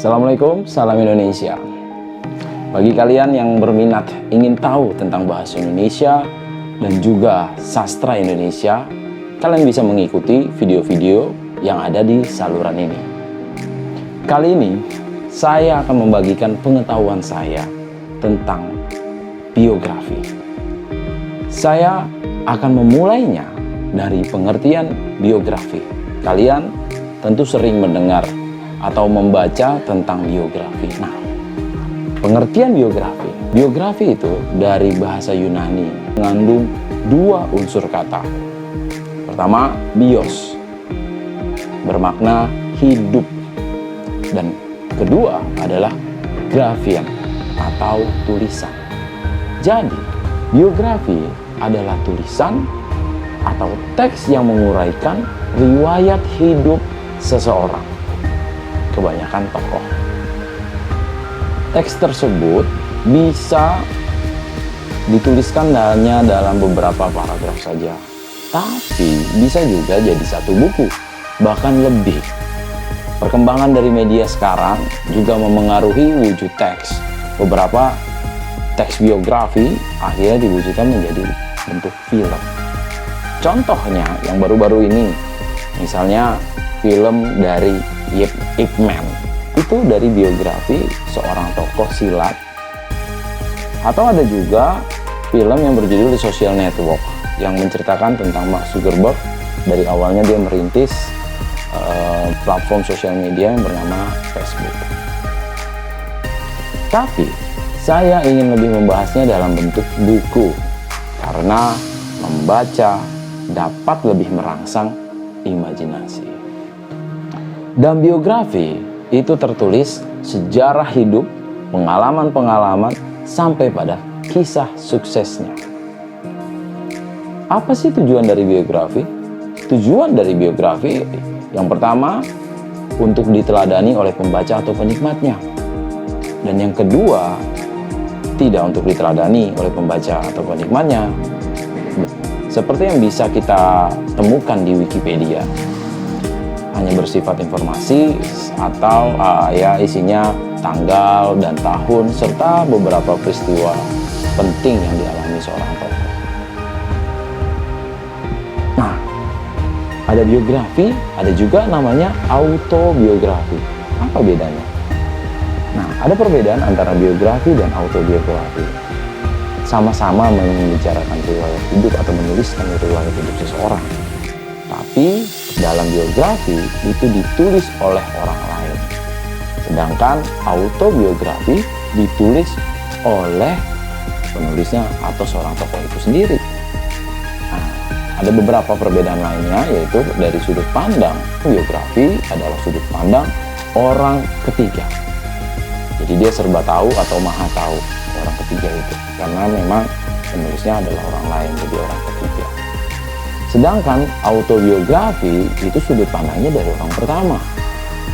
Assalamualaikum, salam Indonesia. Bagi kalian yang berminat ingin tahu tentang bahasa Indonesia dan juga sastra Indonesia, kalian bisa mengikuti video-video yang ada di saluran ini. Kali ini, saya akan membagikan pengetahuan saya tentang biografi. Saya akan memulainya dari pengertian biografi. Kalian tentu sering mendengar atau membaca tentang biografi. Nah, pengertian biografi. Biografi itu dari bahasa Yunani mengandung dua unsur kata. Pertama, bios, bermakna hidup. Dan kedua adalah graphian atau tulisan. Jadi, biografi adalah tulisan atau teks yang menguraikan riwayat hidup seseorang, kebanyakan tokoh. Teks tersebut bisa dituliskan hanya dalam beberapa paragraf saja, tapi bisa juga jadi satu buku, bahkan lebih. Perkembangan dari media sekarang juga memengaruhi wujud teks. Beberapa teks biografi akhirnya diwujudkan menjadi bentuk film. Contohnya yang baru-baru ini, misalnya film dari Ip Man, itu dari biografi seorang tokoh silat. Atau ada juga film yang berjudul The Social Network yang menceritakan tentang Mark Zuckerberg. Dari awalnya dia merintis platform sosial media yang bernama Facebook. Tapi saya ingin lebih membahasnya dalam bentuk buku, karena membaca dapat lebih merangsang imajinasi. Dalam biografi itu tertulis sejarah hidup, pengalaman-pengalaman, sampai pada kisah suksesnya. Apa sih tujuan dari biografi? Tujuan dari biografi yang pertama, untuk diteladani oleh pembaca atau penikmatnya. Dan yang kedua, tidak untuk diteladani oleh pembaca atau penikmatnya. Seperti yang bisa kita temukan di Wikipedia, hanya bersifat informasi atau isinya tanggal dan tahun serta beberapa peristiwa penting yang dialami seorang tokoh. Nah, ada biografi, ada juga namanya autobiografi. Apa bedanya? Nah, ada perbedaan antara biografi dan autobiografi. Sama-sama membicarakan riwayat hidup atau menuliskan riwayat hidup seseorang. Tapi dalam biografi itu ditulis oleh orang lain. Sedangkan autobiografi ditulis oleh penulisnya atau seorang tokoh itu sendiri. Nah, ada beberapa perbedaan lainnya, yaitu dari sudut pandang. Biografi adalah sudut pandang orang ketiga. Jadi dia serba tahu atau maha tahu, orang ketiga itu. Karena memang penulisnya adalah orang lain, jadi orang ketiga. Sedangkan autobiografi itu sudut pandangnya dari orang pertama.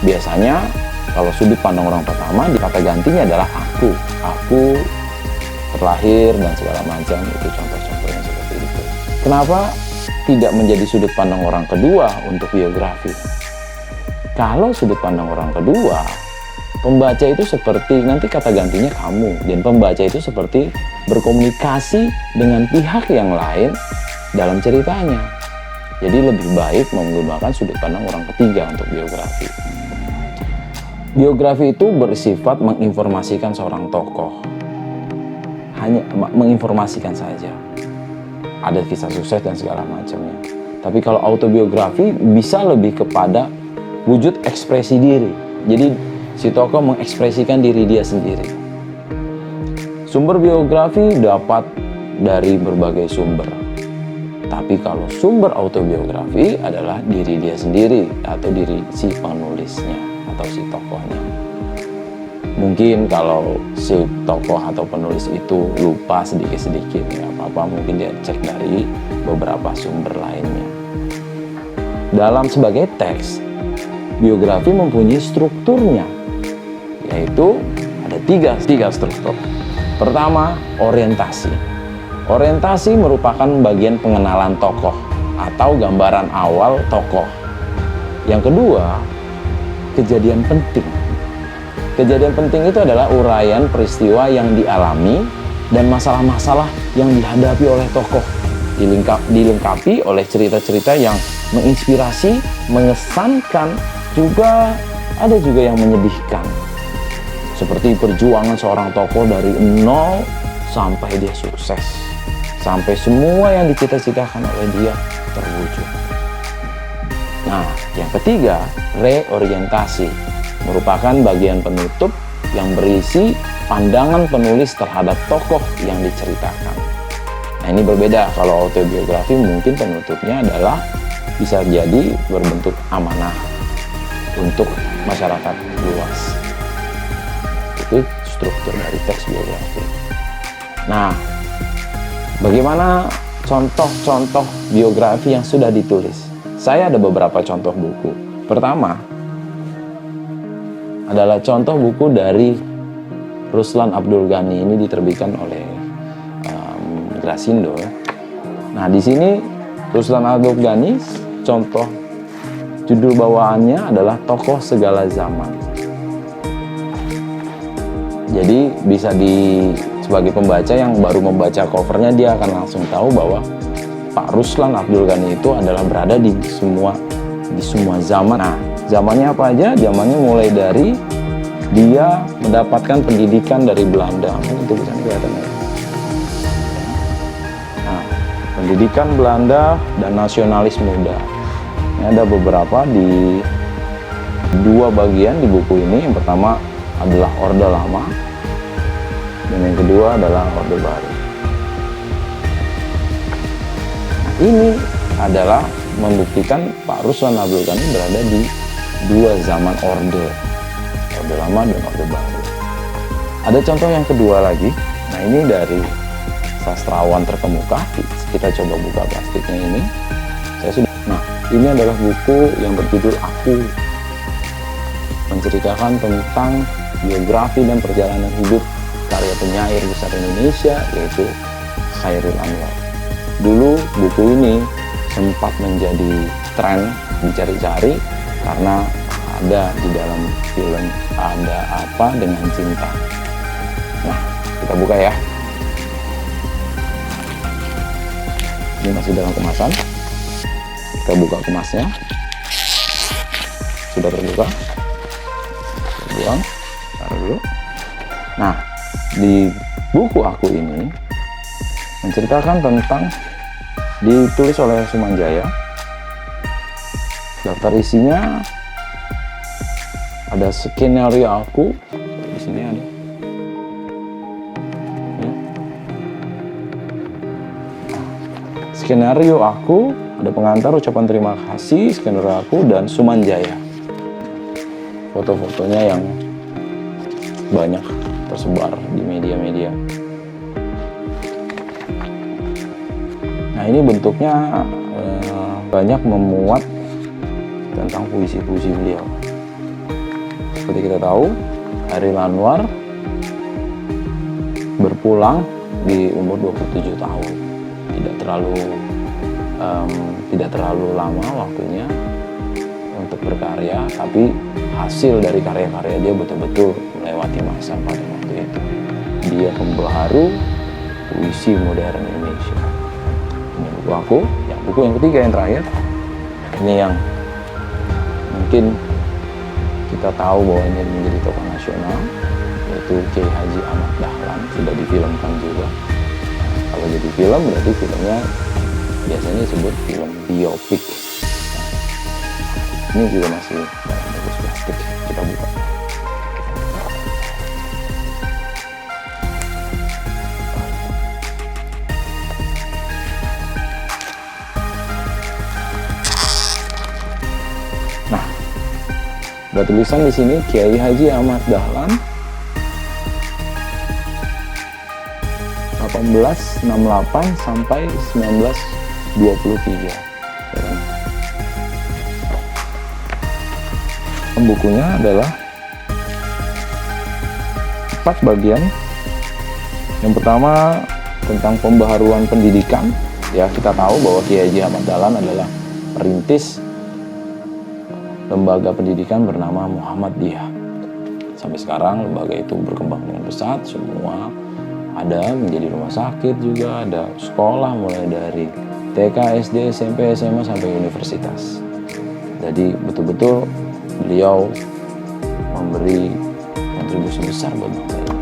Biasanya kalau sudut pandang orang pertama, kata gantinya adalah aku. Aku terlahir dan segala macam, itu contoh-contohnya seperti itu. Kenapa tidak menjadi sudut pandang orang kedua untuk biografi? Kalau sudut pandang orang kedua, pembaca itu seperti, nanti kata gantinya kamu, dan pembaca itu seperti berkomunikasi dengan pihak yang lain dalam ceritanya. Jadi lebih baik menggunakan sudut pandang orang ketiga untuk biografi. Biografi itu bersifat menginformasikan seorang tokoh. Hanya menginformasikan saja. Ada kisah sukses dan segala macamnya. Tapi kalau autobiografi bisa lebih kepada wujud ekspresi diri. Jadi si tokoh mengekspresikan diri dia sendiri. Sumber biografi dapat dari berbagai sumber. Tapi kalau sumber autobiografi adalah diri dia sendiri atau diri si penulisnya atau si tokohnya. Mungkin kalau si tokoh atau penulis itu lupa sedikit-sedikit, ya apa-apa, mungkin dia cek dari beberapa sumber lainnya. Dalam sebagai teks, biografi mempunyai strukturnya, yaitu ada tiga struktur. Pertama, orientasi. Orientasi merupakan bagian pengenalan tokoh atau gambaran awal tokoh. Yang kedua, kejadian penting. Kejadian penting itu adalah uraian peristiwa yang dialami dan masalah-masalah yang dihadapi oleh tokoh, dilengkapi oleh cerita-cerita yang menginspirasi, mengesankan, juga ada juga yang menyedihkan. Seperti perjuangan seorang tokoh dari nol sampai dia sukses, sampai semua yang dicita-citakan oleh dia terwujud. Nah, yang ketiga, reorientasi merupakan bagian penutup yang berisi pandangan penulis terhadap tokoh yang diceritakan. Nah, ini berbeda. Kalau autobiografi mungkin penutupnya adalah bisa jadi berbentuk amanah untuk masyarakat luas. Itu struktur dari teks biografi. Nah, bagaimana contoh-contoh biografi yang sudah ditulis? Saya ada beberapa contoh buku. Pertama adalah contoh buku dari Ruslan Abdul Ghani. Ini diterbitkan oleh Grasindo. Nah, di sini Ruslan Abdul Ghani, contoh judul bawaannya adalah Tokoh Segala Zaman. Jadi bisa sebagai pembaca yang baru membaca covernya, dia akan langsung tahu bahwa Pak Ruslan Abdul Ghani itu adalah berada di semua zaman. Nah, zamannya apa aja? Zamannya mulai dari dia mendapatkan pendidikan dari Belanda. Itu bisa kelihatan ya. Nah, pendidikan Belanda dan nasionalis muda. Ini ada beberapa di dua bagian di buku ini. Yang pertama adalah Orde Lama dan yang kedua adalah Orde Baru. Nah, ini adalah membuktikan Pak Ruslan Abdul Ghani berada di dua zaman Orde Lama dan Orde Baru. Ada contoh yang kedua lagi. Nah, ini dari sastrawan terkemuka. Kita coba buka plastiknya ini. Nah, ini adalah buku yang berjudul Aku, menceritakan tentang biografi dan perjalanan hidup karya penyair besar Indonesia, yaitu Chairil Anwar. Dulu buku ini sempat menjadi tren dicari-cari karena ada di dalam film Ada Apa Dengan Cinta. Nah, kita buka ya. Ini masih dalam kemasan. Kita buka kemasnya. Sudah terbuka. Buang. Taruh dulu. Nah, di buku Aku ini menceritakan tentang, ditulis oleh Sumanjaya. Daftar isinya ada skenario aku, di sini ada. Skenario aku, ada pengantar, ucapan terima kasih, skenario aku, dan Sumanjaya. Foto-fotonya yang banyak tersebar di media-media. Nah, ini bentuknya banyak memuat tentang puisi-puisi beliau. Seperti kita tahu, Chairil Anwar berpulang di umur 27 tahun. Tidak terlalu lama waktunya untuk berkarya, tapi hasil dari karya-karya dia betul-betul melewati masa pada waktu itu. Dia pembaharu puisi modern Indonesia. Ini buku Aku. Buku yang ketiga, yang terakhir, ini yang mungkin kita tahu bahwa ini menjadi tokoh nasional, yaitu Kiai Haji Ahmad Dahlan. Sudah difilmkan juga. Kalau jadi film, berarti filmnya biasanya disebut film biopik. Ini juga masih dalam bungkus plastik. Kita buka. Nah, ada tulisan di sini Kiai Haji Ahmad Dahlan 1868 sampai 1923. Ya kan? Bukunya adalah 4 bagian. Yang pertama tentang pembaharuan pendidikan. Ya, kita tahu bahwa Kiai Haji Ahmad Dahlan adalah perintis lembaga pendidikan bernama Muhammadiyah. sampai sekarang lembaga itu berkembang dengan pesat, semua ada, menjadi rumah sakit juga, ada sekolah mulai dari TK, SD, SMP, SMA sampai universitas. Jadi betul-betul beliau memberi kontribusi besar buat bangsa ini.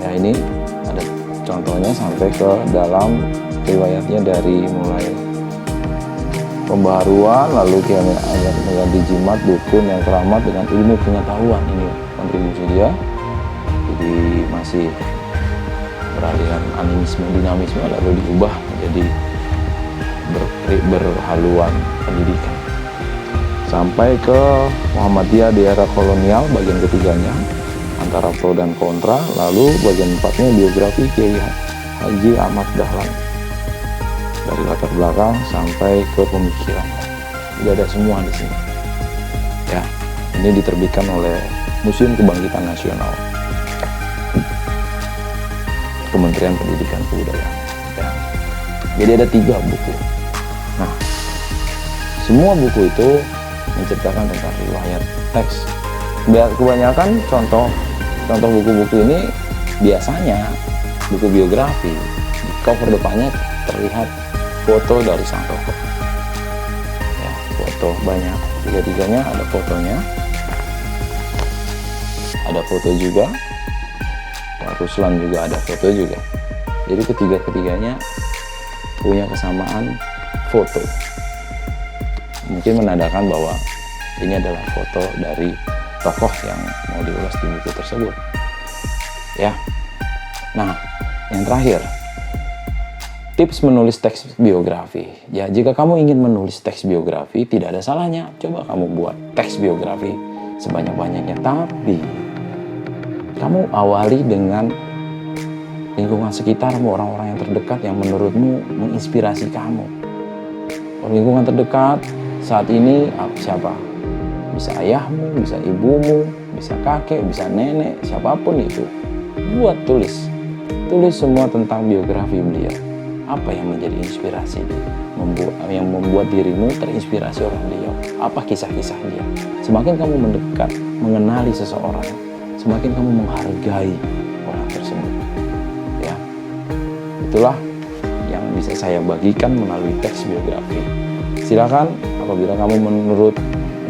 Ya, ini ada contohnya sampai ke dalam riwayatnya dari mulai pembaharuan, lalu mengganti jimat, dukun, yang keramat dengan ilmu pengetahuan. Ini kontribusi dia. Jadi masih beraliran animisme, dinamisme, lalu diubah menjadi berhaluan pendidikan. Sampai ke Muhammadiyah di era kolonial, bagian ketiganya antara pro dan kontra, lalu bagian empatnya biografi Kiai Haji Ahmad Dahlan dari latar belakang sampai ke pemikiran. Jadi ada semua di sini. Ya, ini diterbitkan oleh Museum Kebangkitan Nasional, Kementerian Pendidikan Kebudayaan. Ya. Jadi ada 3 buku. Nah, semua buku itu menceritakan tentang riwayat teks. Kebanyakan contoh buku-buku ini biasanya buku biografi. Di cover depannya terlihat foto dari sang tokoh. Ya, foto banyak. 3-tiganya ada fotonya. Ada foto juga. Pak Ruslan juga ada foto juga. Jadi ketiga-tiganya punya kesamaan foto. Mungkin menandakan bahwa ini adalah foto dari tokoh yang mau diulas di buku tersebut. Ya. Nah, yang terakhir, tips menulis teks biografi. Ya, jika kamu ingin menulis teks biografi, tidak ada salahnya. Coba kamu buat teks biografi sebanyak-banyaknya. Tapi, kamu awali dengan lingkungan sekitarmu, orang-orang yang terdekat yang menurutmu menginspirasi kamu. Lingkungan terdekat saat ini siapa? Bisa ayahmu, bisa ibumu, bisa kakek, bisa nenek, siapapun itu. Buat tulis semua tentang biografi beliau. Apa yang menjadi inspirasi dia? Yang membuat dirimu terinspirasi oleh beliau? Apa kisah-kisah dia? Semakin kamu mendekat, mengenali seseorang, semakin kamu menghargai orang tersebut. Ya, itulah yang bisa saya bagikan melalui teks biografi. Silakan, apabila menurut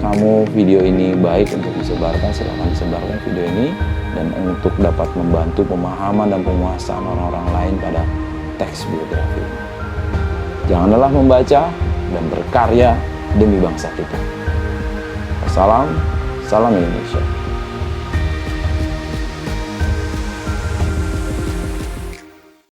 kamu video ini baik untuk disebarkan, silakan disebarkan video ini, dan untuk dapat membantu pemahaman dan penguasaan orang-orang lain pada teks biografi. Jangan lelah membaca dan berkarya demi bangsa kita. Salam Indonesia.